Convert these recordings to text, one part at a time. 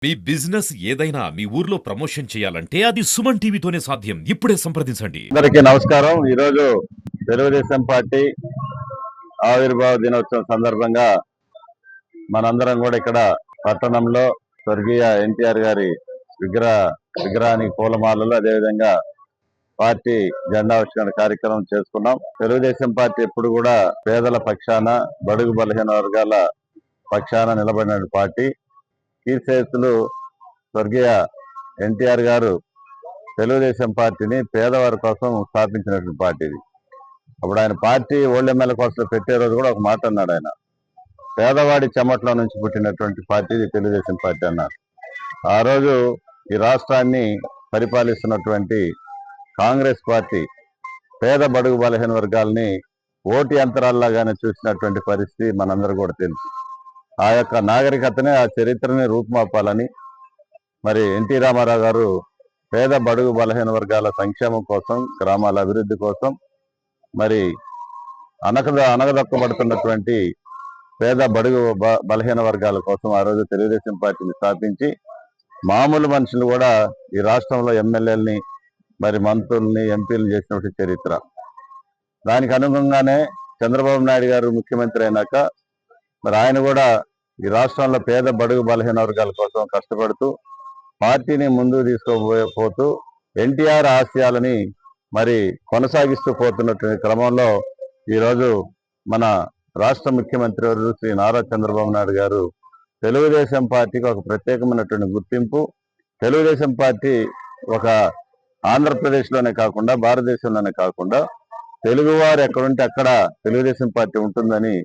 మీ business ఏదైనా మీ ఊర్లో promotion చేయాలంటే అది సుమన్ టీవీతోనే సాధ్యం. ఇప్పుడే సంప్రదించండి. అందరికీ నమస్కారం. ఈరోజు తెలుగుదేశం పార్టీ ఆవిర్భావ దినోత్సవం సందర్భంగా మనందరం కూడా ఇక్కడ పట్టణంలో స్వర్గీయ ఎన్టీఆర్ గారి విగ్రహానికి పూలమాలలు, అదేవిధంగా పార్టీ జెండావిష్కరణ కార్యక్రమం చేసుకున్నాం. తెలుగుదేశం పార్టీ ఎప్పుడు కూడా పేదల పక్షాన, బడుగు బలహీన వర్గాల పక్షాన నిలబడిన పార్టీ. కీర్తిశేషులు స్వర్గీయ ఎన్టీఆర్ గారు తెలుగుదేశం పార్టీని పేదవారి కోసం స్థాపించినటువంటి పార్టీ ఇది. అప్పుడు ఆయన పార్టీ ఓల్డ్ ఎమ్మెల్యే కోసం పెట్టే రోజు కూడా ఒక మాట అన్నాడు. ఆయన పేదవాడి చెమట్లో నుంచి పుట్టినటువంటి పార్టీ తెలుగుదేశం పార్టీ అన్నారు. ఆ రోజు ఈ రాష్ట్రాన్ని పరిపాలిస్తున్నటువంటి కాంగ్రెస్ పార్టీ పేద బడుగు బలహీన వర్గాల్ని ఓటు యంత్రాల్లాగానే చూసినటువంటి పరిస్థితి మనందరూ కూడా తెలుసు. ఆ యొక్క నాగరికతనే, ఆ చరిత్రని రూపుమాపాలని మరి ఎన్టీ రామారావు గారు పేద బడుగు బలహీన వర్గాల సంక్షేమం కోసం, గ్రామాల అభివృద్ధి కోసం, మరి అనగదొక్కబడుతున్నటువంటి పేద బడుగు బలహీన వర్గాల కోసం ఆ రోజు తెలుగుదేశం పార్టీని స్థాపించి మామూలు మనుషులు కూడా ఈ రాష్ట్రంలో ఎమ్మెల్యేలని, మరి మంత్రుల్ని, ఎంపీలను చేసినటువంటి చరిత్ర. దానికి అనుగుణంగానే చంద్రబాబు నాయుడు గారు ముఖ్యమంత్రి అయినాక మరి ఆయన కూడా ఈ రాష్ట్రంలో పేద బడుగు బలహీన వర్గాల కోసం కష్టపడుతూ పార్టీని ముందుకు తీసుకోపోతూ ఎన్టీఆర్ ఆశయాలని మరి కొనసాగిస్తూ పోతున్నటువంటి క్రమంలో ఈరోజు మన రాష్ట్ర ముఖ్యమంత్రి వర్యులు శ్రీ నారా చంద్రబాబు నాయుడు గారు తెలుగుదేశం పార్టీకి ఒక ప్రత్యేకమైనటువంటి గుర్తింపు, తెలుగుదేశం పార్టీ ఒక ఆంధ్రప్రదేశ్లోనే కాకుండా భారతదేశంలోనే కాకుండా తెలుగువారు ఎక్కడుంటే అక్కడ తెలుగుదేశం పార్టీ ఉంటుందని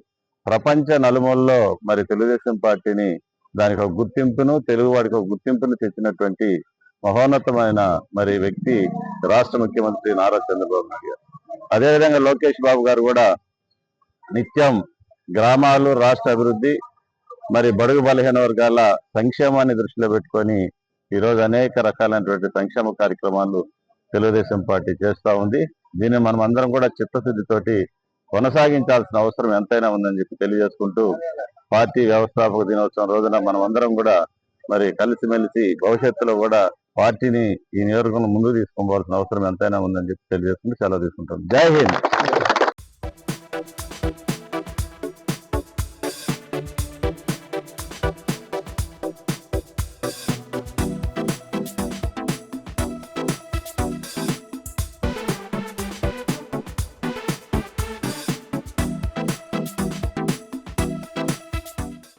ప్రపంచ నలుమూలలో మరి తెలుగుదేశం పార్టీని, దానికి ఒక గుర్తింపును, తెలుగువాడికి ఒక గుర్తింపును తెచ్చినటువంటి మహోన్నతమైన మరి వ్యక్తి రాష్ట్ర ముఖ్యమంత్రి నారా చంద్రబాబు నాయుడు గారు. అదేవిధంగా లోకేష్ బాబు గారు కూడా నిత్యం గ్రామాలు, రాష్ట్ర అభివృద్ధి, మరి బడుగు బలహీన వర్గాల సంక్షేమాన్ని దృష్టిలో పెట్టుకొని ఈరోజు అనేక రకాలైనటువంటి సంక్షేమ కార్యక్రమాలు తెలుగుదేశం పార్టీ చేస్తూ ఉంది. దీన్ని మనం అందరం కూడా చిత్తశుద్ధితోటి కొనసాగించాల్సిన అవసరం ఎంతైనా ఉందని చెప్పి తెలియజేసుకుంటూ, పార్టీ వ్యవస్థాపక దినోత్సవం రోజున మనం అందరం కూడా మరి కలిసిమెలిసి భవిష్యత్తులో కూడా పార్టీని ఈ నియోజకవర్గంలో ముందుకు తీసుకొని పోవాల్సిన అవసరం ఎంతైనా ఉందని చెప్పి తెలియజేసుకుంటూ సెలవు తీసుకుంటాం. జై హింద్.